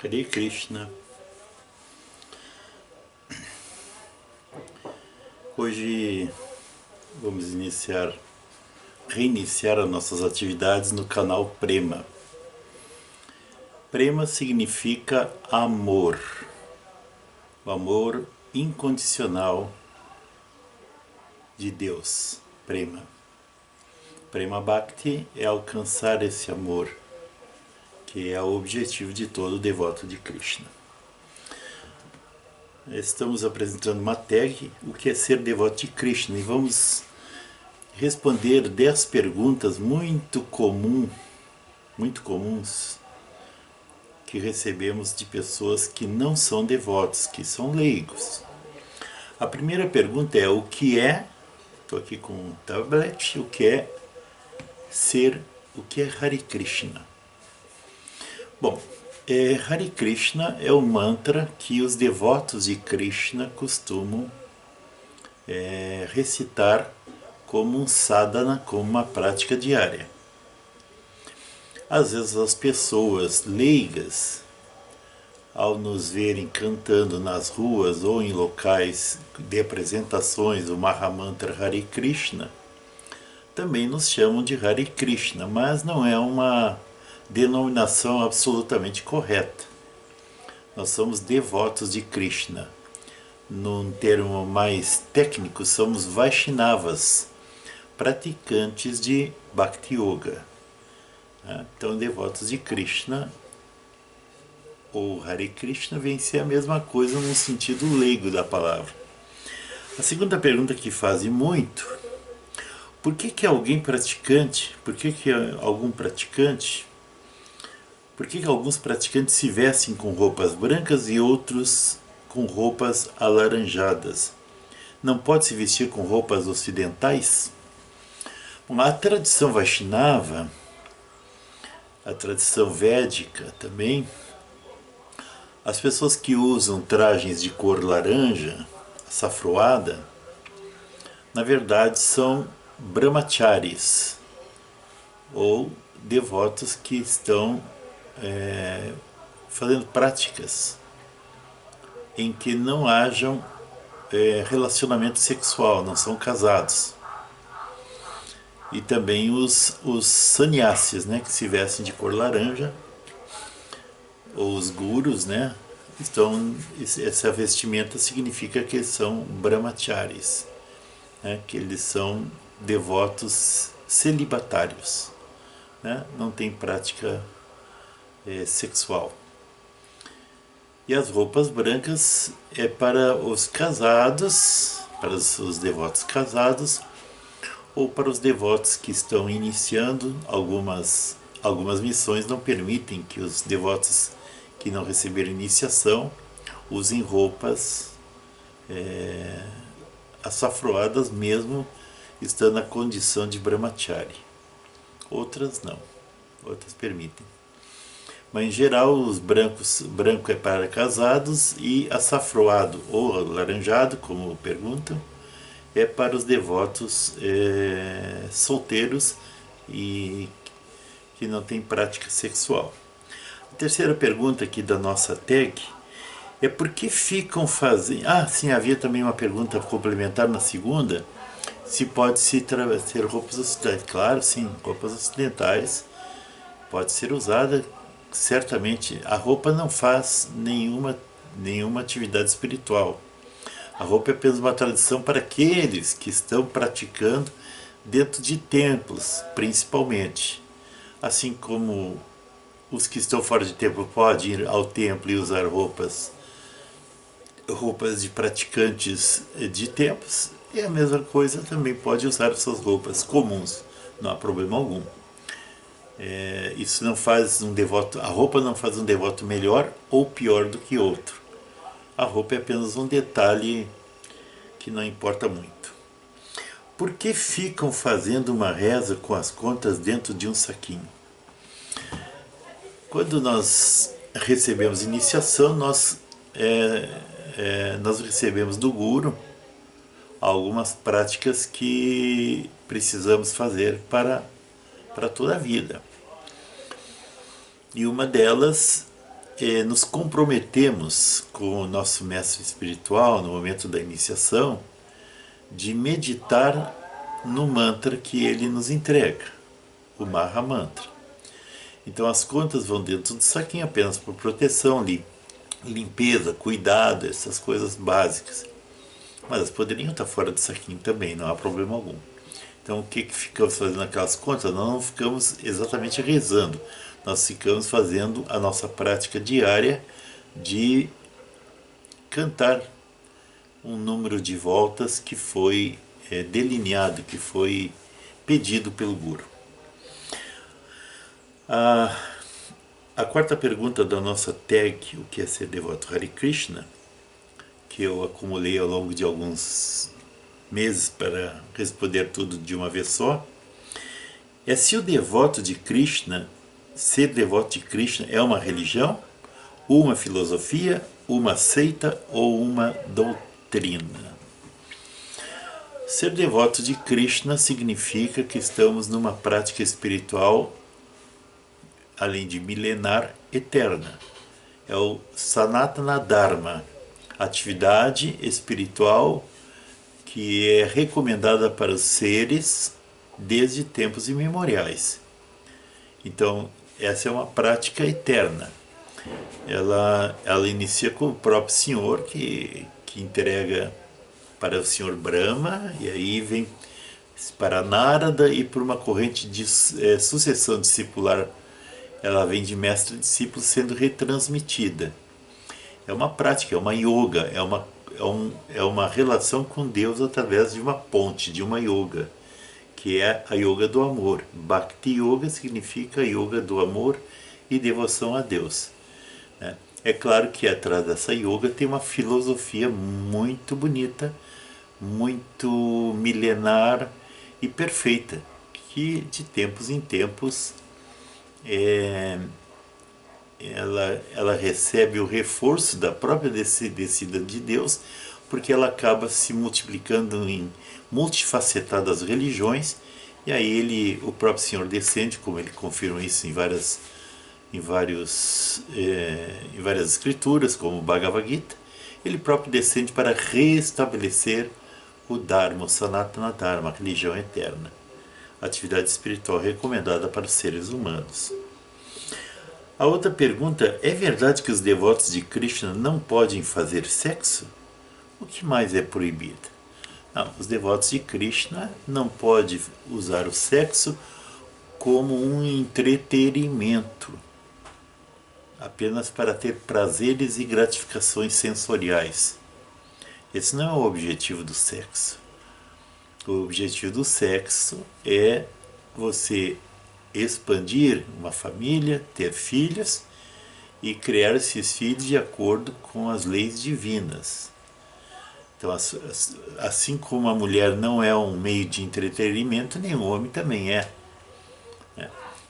Hare Krishna. Hoje vamos reiniciar as nossas atividades no canal Prema. Prema significa amor, o amor incondicional de Deus. Prema. Prema Bhakti é alcançar esse amor, que é o objetivo de todo devoto de Krishna. Estamos apresentando uma tag, o que é ser devoto de Krishna, e vamos responder 10 perguntas muito comuns que recebemos de pessoas que não são devotos, que são leigos. A primeira pergunta é: o que é, estou aqui com um tablet, o que é Hare Krishna? Bom, Hare Krishna é o mantra que os devotos de Krishna costumam recitar como um sadhana, como uma prática diária. Às vezes as pessoas leigas, ao nos verem cantando nas ruas ou em locais de apresentações do Mahamantra Hare Krishna, também nos chamam de Hare Krishna, mas não é uma denominação absolutamente correta. Nós somos devotos de Krishna. Num termo mais técnico, somos Vaishnavas, praticantes de Bhakti Yoga. Então, devotos de Krishna, ou Hare Krishna, vem ser a mesma coisa no sentido leigo da palavra. A segunda pergunta que fazem muito: por que alguém praticante, por que alguns praticantes se vestem com roupas brancas e outros com roupas alaranjadas? Não pode se vestir com roupas ocidentais? Bom, a tradição Vaishnava, a tradição védica também, as pessoas que usam trajes de cor laranja, açafroada, na verdade são brahmacharis, ou devotos que estão fazendo práticas em que não hajam relacionamento sexual, não são casados. E também os sannyasis, né, que se vestem de cor laranja, ou os gurus, né, essa vestimenta significa que eles são brahmacharis, né, que eles são devotos celibatários, né, não tem prática sexual. E as roupas brancas é para os casados, para os devotos casados, ou para os devotos que estão iniciando. Algumas missões não permitem que os devotos que não receberam iniciação usem roupas açafroadas, mesmo estando na condição de brahmachari. Outras não, outras permitem. Mas em geral branco é para casados, e açafroado ou laranjado, como perguntam, é para os devotos solteiros e que não têm prática sexual. A terceira pergunta aqui da nossa tag é: por que ficam fazendo... sim, havia também uma pergunta complementar na segunda, se pode ter roupas ocidentais. Claro, sim, roupas ocidentais pode ser usada, certamente. A roupa não faz nenhuma atividade espiritual. A roupa é apenas uma tradição para aqueles que estão praticando dentro de templos, principalmente. Assim como os que estão fora de templo podem ir ao templo e usar roupas de praticantes de templos, e a mesma coisa também pode usar suas roupas comuns, não há problema algum. Isso não faz a roupa não faz um devoto melhor ou pior do que outro. A roupa é apenas um detalhe que não importa muito. Por que ficam fazendo uma reza com as contas dentro de um saquinho? Quando nós recebemos iniciação, nós recebemos do Guru algumas práticas que precisamos fazer para toda a vida. E uma delas nos comprometemos com o nosso mestre espiritual no momento da iniciação de meditar no mantra que ele nos entrega, o Maha Mantra. Então as contas vão dentro do saquinho apenas por proteção, limpeza, cuidado, essas coisas básicas. Mas elas poderiam estar fora do saquinho também, não há problema algum. Então o que ficamos fazendo aquelas contas? Nós não ficamos exatamente rezando, nós ficamos fazendo a nossa prática diária de cantar um número de voltas que foi delineado, que foi pedido pelo Guru. A quarta pergunta da nossa tag, o que é ser devoto Hare Krishna, que eu acumulei ao longo de alguns meses para responder tudo de uma vez só, é se o devoto de Krishna, ser devoto de Krishna é uma religião, uma filosofia, uma seita ou uma doutrina. Ser devoto de Krishna significa que estamos numa prática espiritual, além de milenar, eterna. É o Sanatana Dharma, atividade espiritual que é recomendada para os seres desde tempos imemoriais. Então, essa é uma prática eterna. Ela inicia com o próprio Senhor, que entrega para o Senhor Brahma, e aí vem para Narada, e por uma corrente de sucessão discipular, ela vem de mestre a discípulo sendo retransmitida. É uma prática, é uma yoga, é uma relação com Deus através de uma ponte, de uma yoga, que é a yoga do amor. Bhakti Yoga significa yoga do amor e devoção a Deus. É claro que atrás dessa yoga tem uma filosofia muito bonita, muito milenar e perfeita, que de tempos em tempos ela recebe o reforço da própria descida de Deus, porque ela acaba se multiplicando em multifacetadas religiões, e aí o próprio Senhor descende, como ele confirma isso em várias escrituras, como o Bhagavad Gita. Ele próprio descende para restabelecer o Dharma, o Sanatana Dharma, a religião eterna, atividade espiritual recomendada para os seres humanos. A outra pergunta: é verdade que os devotos de Krishna não podem fazer sexo? O que mais é proibido? Não, os devotos de Krishna não podem usar o sexo como um entretenimento, apenas para ter prazeres e gratificações sensoriais. Esse não é o objetivo do sexo. O objetivo do sexo é você expandir uma família, ter filhos e criar esses filhos de acordo com as leis divinas. Então, assim como a mulher não é um meio de entretenimento, nem o homem também é.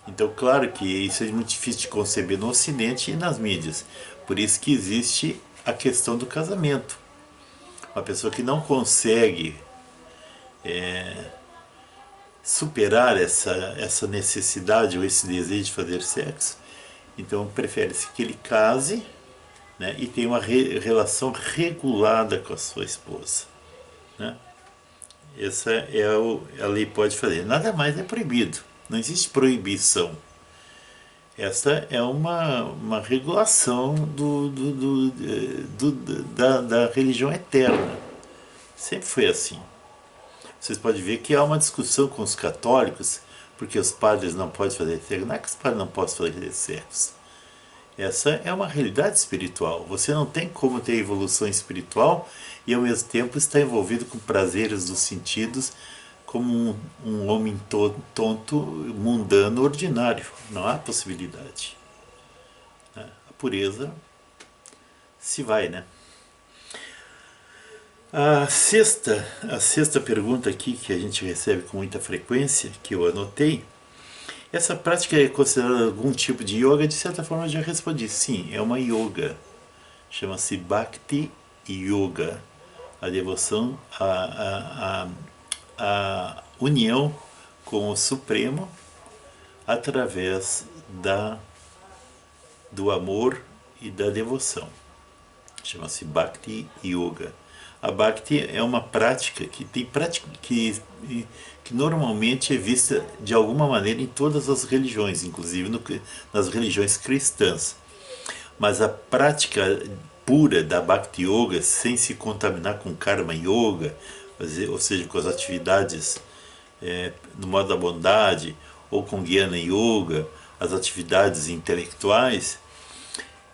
Então, claro que isso é muito difícil de conceber no Ocidente e nas mídias. Por isso que existe a questão do casamento. Uma pessoa que não consegue superar essa necessidade ou esse desejo de fazer sexo, então prefere-se que ele case, né, e tenha uma relação regulada com a sua esposa. Né? Essa é a lei pode fazer. Nada mais é proibido. Não existe proibição. Essa é uma regulação da religião eterna. Sempre foi assim. Vocês podem ver que há uma discussão com os católicos, porque os padres não podem fazer sexo. Não é que os padres não possam fazer sexo. Essa é uma realidade espiritual. Você não tem como ter evolução espiritual e ao mesmo tempo estar envolvido com prazeres dos sentidos como um homem tonto, mundano, ordinário. Não há possibilidade. A pureza se vai, né? A sexta pergunta aqui, que a gente recebe com muita frequência, que eu anotei: essa prática é considerada algum tipo de yoga? De certa forma eu já respondi, sim, é uma yoga. Chama-se Bhakti Yoga, a devoção, a união com o Supremo através do amor e da devoção. Chama-se Bhakti Yoga. A Bhakti é uma prática que normalmente é vista de alguma maneira em todas as religiões, inclusive nas religiões cristãs. Mas a prática pura da Bhakti Yoga, sem se contaminar com Karma Yoga, ou seja, com as atividades no modo da bondade, ou com Jnana Yoga, as atividades intelectuais,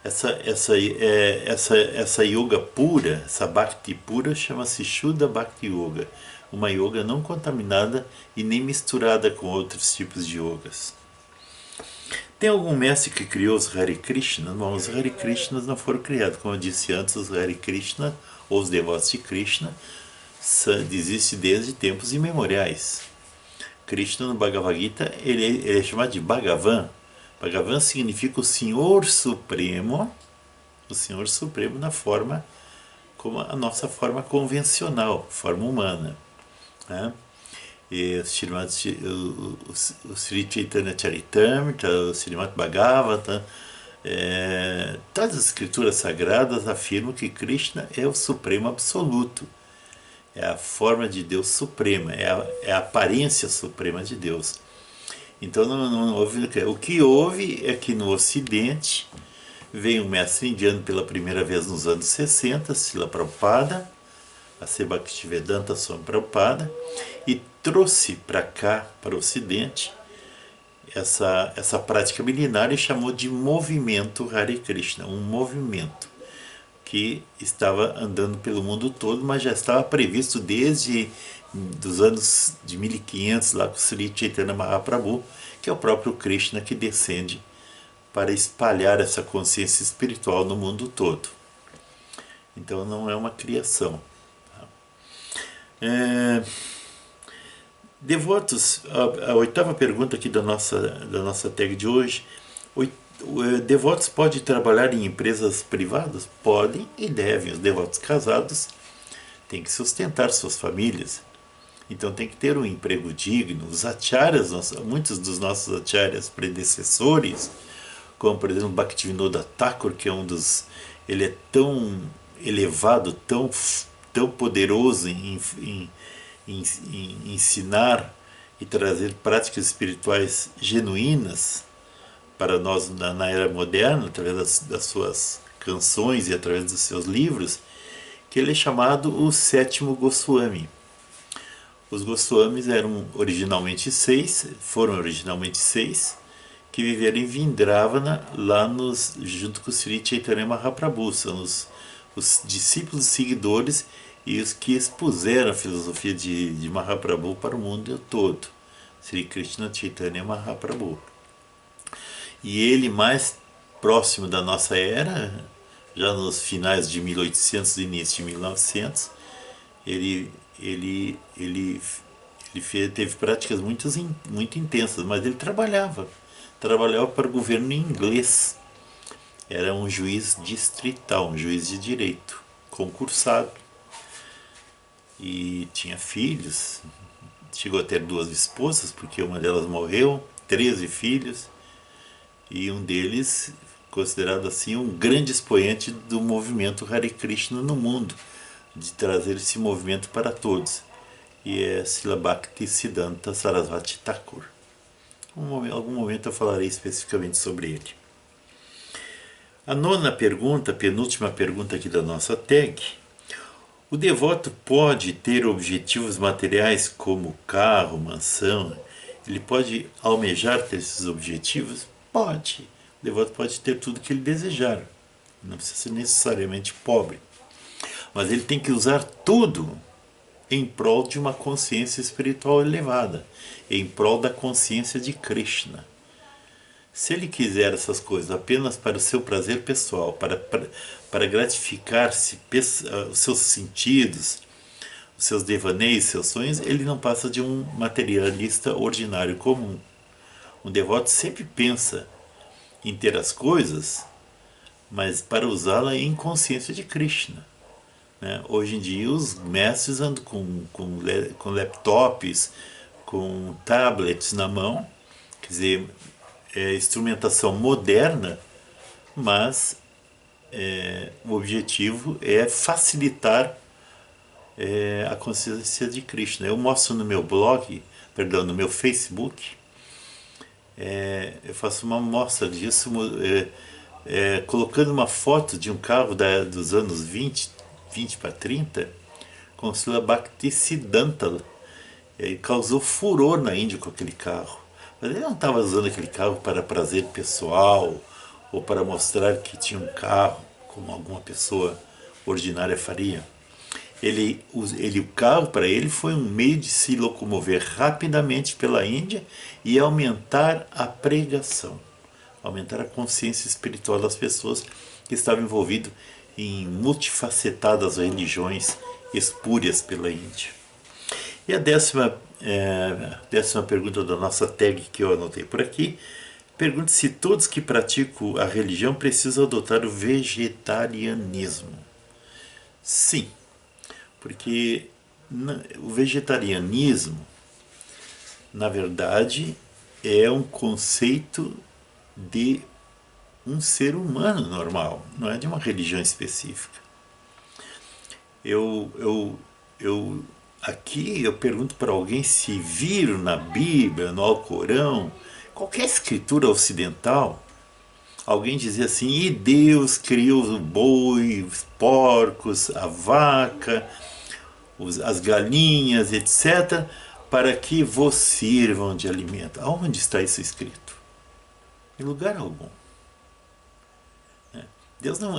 essa yoga pura, essa bhakti pura, chama-se Shuddha Bhakti Yoga, uma yoga não contaminada e nem misturada com outros tipos de yogas. Tem algum mestre que criou os Hare Krishna? Bom, os Hare Krishnas não foram criados. Como eu disse antes, os Hare Krishna, ou os devotos de Krishna, existem desde tempos imemoriais. Krishna no Bhagavad Gita, ele é chamado de Bhagavan. Bhagavan significa o Senhor Supremo na forma, como a nossa forma convencional, forma humana. Né? E o Sri Chaitanya Charitamrita, o Srimad Bhagavatam, todas as escrituras sagradas afirmam que Krishna é o Supremo Absoluto. É a forma de Deus suprema, é a aparência suprema de Deus. Então não houve. O que houve é que no Ocidente veio um mestre indiano pela primeira vez nos anos 60, Srila Prabhupada, a Bhaktivedanta Swami Prabhupada, e trouxe para cá, para o Ocidente, essa prática milenar e chamou de movimento Hare Krishna, um movimento que estava andando pelo mundo todo, mas já estava previsto desde dos anos de 1500, lá com Sri Chaitanya Mahaprabhu, que é o próprio Krishna que descende para espalhar essa consciência espiritual no mundo todo. Então não é uma criação. Devotos, a oitava pergunta aqui da nossa tag de hoje: devotos podem trabalhar em empresas privadas? Podem e devem. Os devotos casados têm que sustentar suas famílias, então tem que ter um emprego digno. Os acharyas, muitos dos nossos acharyas predecessores, como por exemplo Bhaktivinoda Thakur, que é ele é tão elevado, tão poderoso em ensinar e trazer práticas espirituais genuínas para nós na era moderna, através das suas canções e através dos seus livros, que ele é chamado o sétimo Goswami. Os Goswamis foram originalmente seis, que viveram em Vindravana, junto com Sri Chaitanya Mahaprabhu. São os discípulos seguidores e os que expuseram a filosofia de Mahaprabhu para o mundo todo. Sri Krishna Chaitanya Mahaprabhu. E ele, mais próximo da nossa era, já nos finais de 1800 e início de 1900, ele teve práticas muito intensas, mas ele trabalhava para o governo inglês. Era um juiz distrital, um juiz de direito, concursado. E tinha filhos, chegou a ter 2 esposas, porque uma delas morreu, 13 filhos, e um deles considerado assim um grande expoente do movimento Hare Krishna no mundo, de trazer esse movimento para todos. E é Srila Bhaktisiddhanta Sarasvati Thakur. Em algum momento eu falarei especificamente sobre ele. A nona pergunta, penúltima pergunta aqui da nossa tag: o devoto pode ter objetivos materiais como carro, mansão? Ele pode almejar ter esses objetivos? Pode. O devoto pode ter tudo que ele desejar. Não precisa ser necessariamente pobre. Mas ele tem que usar tudo em prol de uma consciência espiritual elevada, em prol da consciência de Krishna. Se ele quiser essas coisas apenas para o seu prazer pessoal, para gratificar-se os seus sentidos, os seus devaneios, seus sonhos, ele não passa de um materialista ordinário comum. Um devoto sempre pensa em ter as coisas, mas para usá-la em consciência de Krishna. Hoje em dia os mestres andam com laptops, com tablets na mão, quer dizer, é instrumentação moderna, mas o objetivo é facilitar a consciência de Krishna. Eu mostro no meu blog, perdão, no meu Facebook, eu faço uma amostra disso, colocando uma foto de um carro dos anos 20 para 30, com o Srila Bhaktisiddhanta. E causou furor na Índia com aquele carro. Mas ele não estava usando aquele carro para prazer pessoal ou para mostrar que tinha um carro, como alguma pessoa ordinária faria. O carro para ele foi um meio de se locomover rapidamente pela Índia e aumentar a pregação, aumentar a consciência espiritual das pessoas que estavam envolvidas em multifacetadas religiões espúrias pela Índia. E a décima pergunta da nossa tag que eu anotei por aqui, pergunta se todos que praticam a religião precisam adotar o vegetarianismo. Sim, porque o vegetarianismo, na verdade, é um conceito de um ser humano normal, não é de uma religião específica. Aqui eu pergunto para alguém se viram na Bíblia, no Alcorão, qualquer escritura ocidental, alguém dizia assim: e Deus criou o boi, os porcos, a vaca, as galinhas, etc., para que vos sirvam de alimento. Aonde está isso escrito? Em lugar algum. Deus não.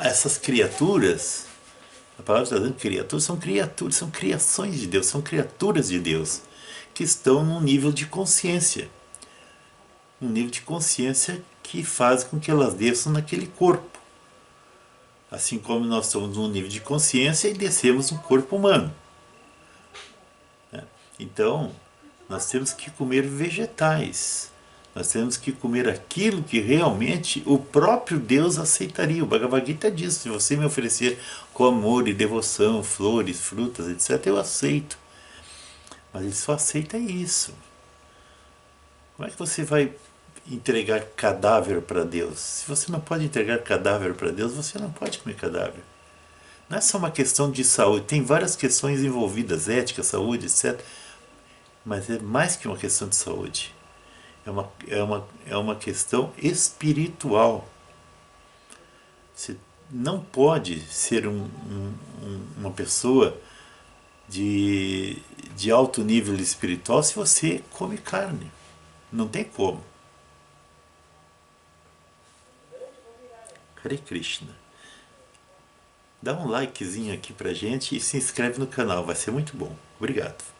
Essas criaturas, a palavra está dizendo criaturas, são criações de Deus, são criaturas de Deus, que estão num nível de consciência. Um nível de consciência que faz com que elas desçam naquele corpo. Assim como nós estamos num nível de consciência e descemos no corpo humano. Então, nós temos que comer vegetais. Nós temos que comer aquilo que realmente o próprio Deus aceitaria. O Bhagavad Gita diz: se você me oferecer com amor e devoção, flores, frutas, etc., eu aceito. Mas ele só aceita isso. Como é que você vai entregar cadáver para Deus? Se você não pode entregar cadáver para Deus, você não pode comer cadáver. Não é só uma questão de saúde, tem várias questões envolvidas, ética, saúde, etc. Mas é mais que uma questão de saúde. É uma questão espiritual. Você não pode ser uma pessoa de alto nível espiritual se você come carne. Não tem como. Hare Krishna. Dá um likezinho aqui pra gente e se inscreve no canal, vai ser muito bom. Obrigado.